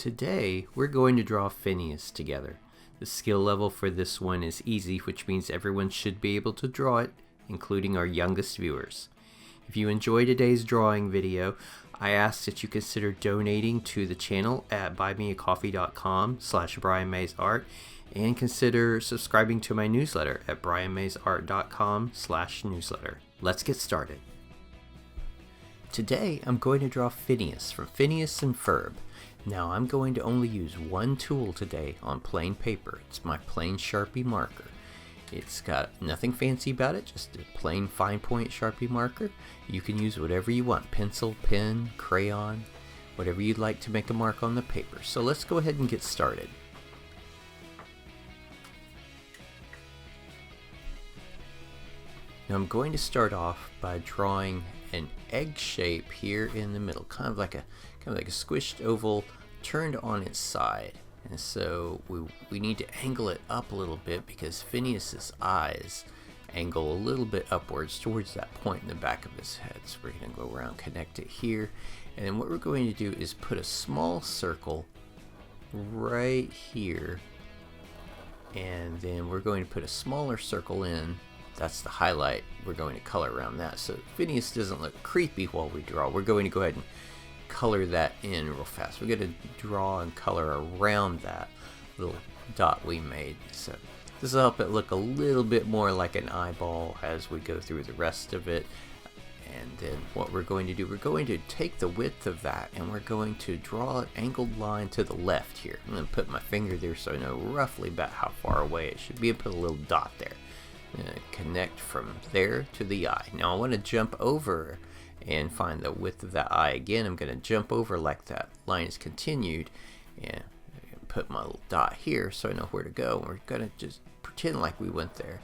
Today, we're going to draw Phineas together. The skill level for this one is easy, which means everyone should be able to draw it, including our youngest viewers. If you enjoy today's drawing video, I ask that you consider donating to the channel at buymeacoffee.com/BrianMaysArt and consider subscribing to my newsletter at brianmaysart.com/newsletter. Let's get started. Today, I'm going to draw Phineas from Phineas and Ferb. Now I'm going to only use one tool today on plain paper. It's my plain Sharpie marker. It's got nothing fancy about it, just a plain fine point Sharpie marker. You can use whatever you want, pencil, pen, crayon, whatever you'd like to make a mark on the paper. So let's go ahead and get started. Now I'm going to start off by drawing an egg shape here in the middle, kind of like a squished oval turned on its side. And so we need to angle it up a little bit because Phineas's eyes angle a little bit upwards towards that point in the back of his head. So we're going to go around, connect it here, and then what we're going to do is put a small circle right here, and then we're going to put a smaller circle in. That's the highlight. We're going to color around that so Phineas doesn't look creepy while we draw. We're going to go ahead and color that in real fast. We're going to draw and color around that little dot we made. So this will help it look a little bit more like an eyeball as we go through the rest of it. And then what we're going to do, we're going to take the width of that and we're going to draw an angled line to the left here. I'm going to put my finger there so I know roughly about how far away it should be and put a little dot there. I'm going to connect from there to the eye. Now I want to jump over and find the width of that eye again. I'm going to jump over like that line is continued and put my little dot here so I know where to go. We're going to just pretend like we went there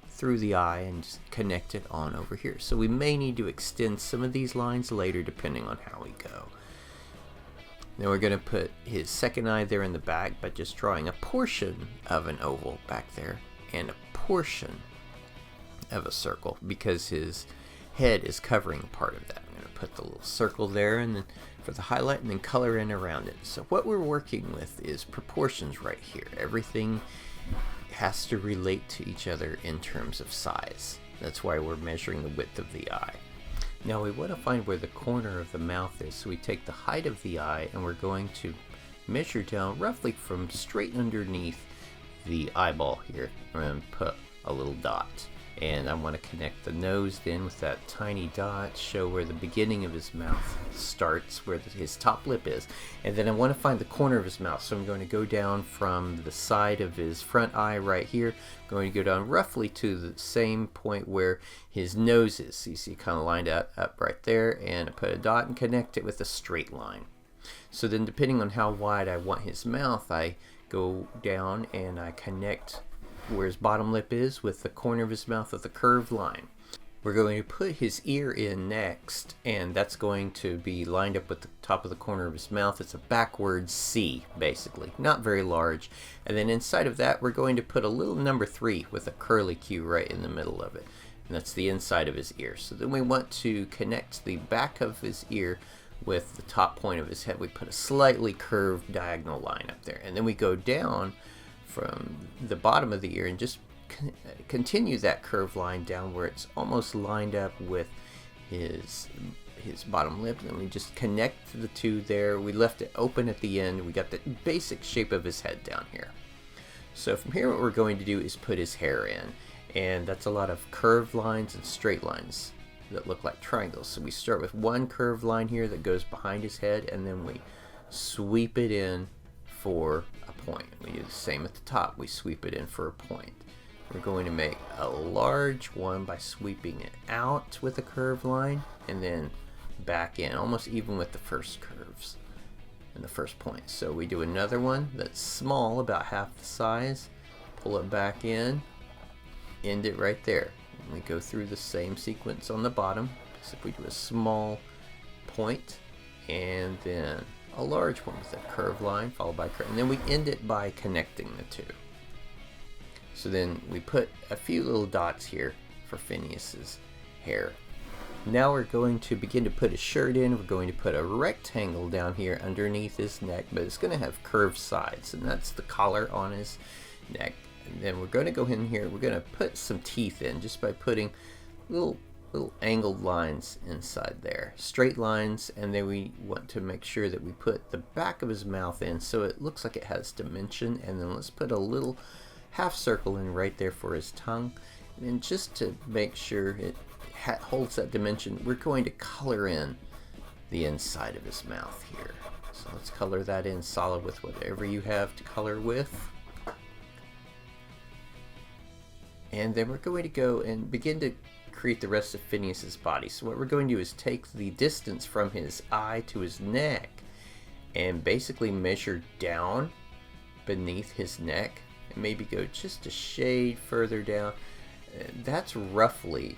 through the eye and just connect it on over here. So we may need to extend some of these lines later depending on how we go. Now we're going to put his second eye there in the back by just drawing a portion of an oval back there and a portion of a circle because his head is covering part of that. I'm going to put the little circle there and then for the highlight and then color in around it. So what we're working with is proportions right here. Everything has to relate to each other in terms of size. That's why we're measuring the width of the eye. Now we want to find where the corner of the mouth is. So we take the height of the eye and we're going to measure down roughly from straight underneath the eyeball here and put a little dot. And I want to connect the nose then with that tiny dot, show where the beginning of his mouth starts, where his top lip is. And then I want to find the corner of his mouth. So I'm going to go down from the side of his front eye right here. I'm going to go down roughly to the same point where his nose is. So you see kind of lined up right there. And I put a dot and connect it with a straight line. So then depending on how wide I want his mouth, I go down and I connect where his bottom lip is with the corner of his mouth with a curved line. We're going to put his ear in next, and that's going to be lined up with the top of the corner of his mouth. It's a backwards C, basically, not very large. And then inside of that, we're going to put a little number 3 with a curly Q right in the middle of it. And that's the inside of his ear. So then we want to connect the back of his ear with the top point of his head. We put a slightly curved diagonal line up there. And then we go down from the bottom of the ear and just continue that curved line down where it's almost lined up with his bottom lip. And then we just connect the two there. We left it open at the end. We got the basic shape of his head down here. So from here what we're going to do is put his hair in, and that's a lot of curved lines and straight lines that look like triangles. So we start with one curved line here that goes behind his head, and then we sweep it in for a point. We do the same at the top. We sweep it in for a point. We're going to make a large one by sweeping it out with a curved line and then back in, almost even with the first curves and the first point. So we do another one that's small, about half the size, pull it back in, end it right there. And we go through the same sequence on the bottom, except we do a small point and then a large one with a curved line followed by curve, and then we end it by connecting the two. So then we put a few little dots here for Phineas's hair. Now we're going to begin to put a shirt in. We're going to put a rectangle down here underneath his neck, but it's going to have curved sides, and that's the collar on his neck. And then we're going to go in here, we're going to put some teeth in just by putting little angled lines inside there, straight lines, and then we want to make sure that we put the back of his mouth in so it looks like it has dimension. And then let's put a little half circle in right there for his tongue. And then just to make sure it holds that dimension, we're going to color in the inside of his mouth here. So let's color that in solid with whatever you have to color with. And then we're going to go and begin to create the rest of Phineas's body. So what we're going to do is take the distance from his eye to his neck and basically measure down beneath his neck and maybe go just a shade further down. That's roughly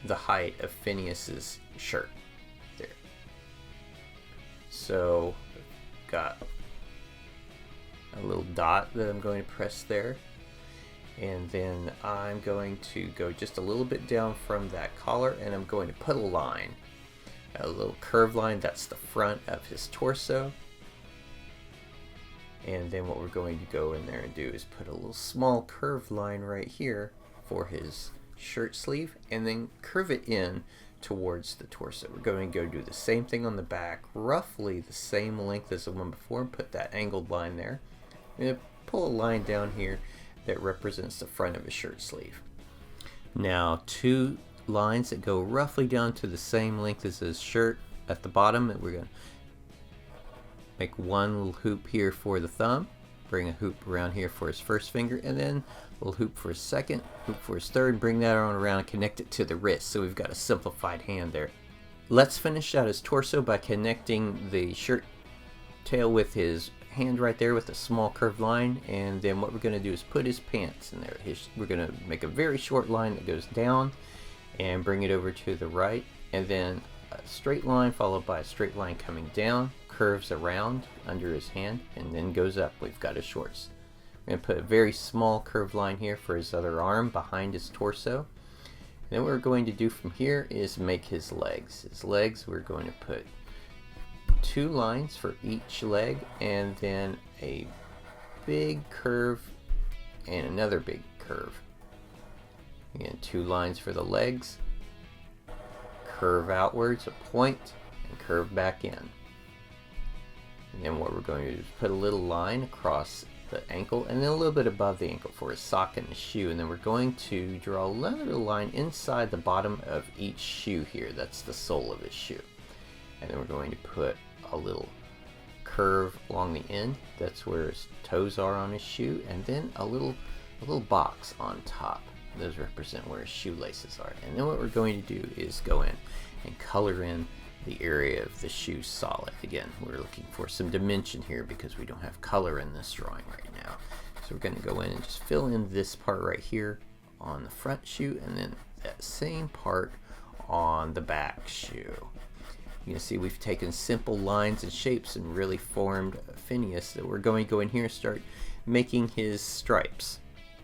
the height of Phineas's shirt there. So got a little dot that I'm going to press there. And then I'm going to go just a little bit down from that collar, and I'm going to put a line, a little curved line. That's the front of his torso. And then what we're going to go in there and do is put a little small curved line right here for his shirt sleeve, and then curve it in towards the torso. We're going to go do the same thing on the back, roughly the same length as the one before, and put that angled line there. I'm going to pull a line down here that represents the front of his shirt sleeve. Now 2 lines that go roughly down to the same length as his shirt at the bottom, and we're going to make one little hoop here for the thumb, bring a hoop around here for his first finger, and then a little hoop for his second, hoop for his third, bring that on around and connect it to the wrist. So we've got a simplified hand there. Let's finish out his torso by connecting the shirt tail with his hand right there with a small curved line. And then what we're going to do is put his pants in there. We're going to make a very short line that goes down and bring it over to the right, and then a straight line followed by a straight line coming down, curves around under his hand, and then goes up. We've got his shorts. We're going to put a very small curved line here for his other arm behind his torso. And then what we're going to do from here is make his legs. His legs, we're going to put 2 lines for each leg, and then a big curve and another big curve. Again, 2 lines for the legs, curve outwards, a point, and curve back in. And then what we're going to do is put a little line across the ankle and then a little bit above the ankle for his sock and his shoe. And then we're going to draw another line inside the bottom of each shoe here. That's the sole of his shoe. And then we're going to put a little curve along the end. That's where his toes are on his shoe. And then a little box on top. Those represent where his shoelaces are. And then what we're going to do is go in and color in the area of the shoe solid. Again, we're looking for some dimension here because we don't have color in this drawing right now. So we're going to go in and just fill in this part right here on the front shoe, and then that same part on the back shoe. You can see we've taken simple lines and shapes and really formed Phineas. So we're going to go in here and start making his stripes.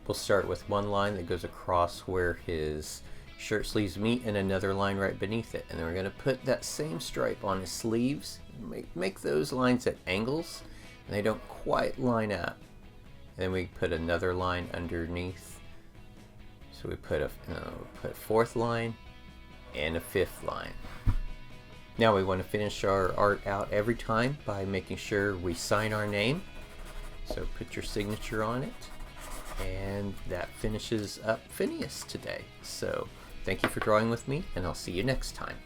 We'll start with one line that goes across where his shirt sleeves meet and another line right beneath it, and then we're going to put that same stripe on his sleeves. Make those lines at angles, and they don't quite line up. And then we put another line underneath. So we put a 4th line and a 5th line. Now we want to finish our art out every time by making sure we sign our name. So put your signature on it, and that finishes up Phineas today. So thank you for drawing with me, and I'll see you next time.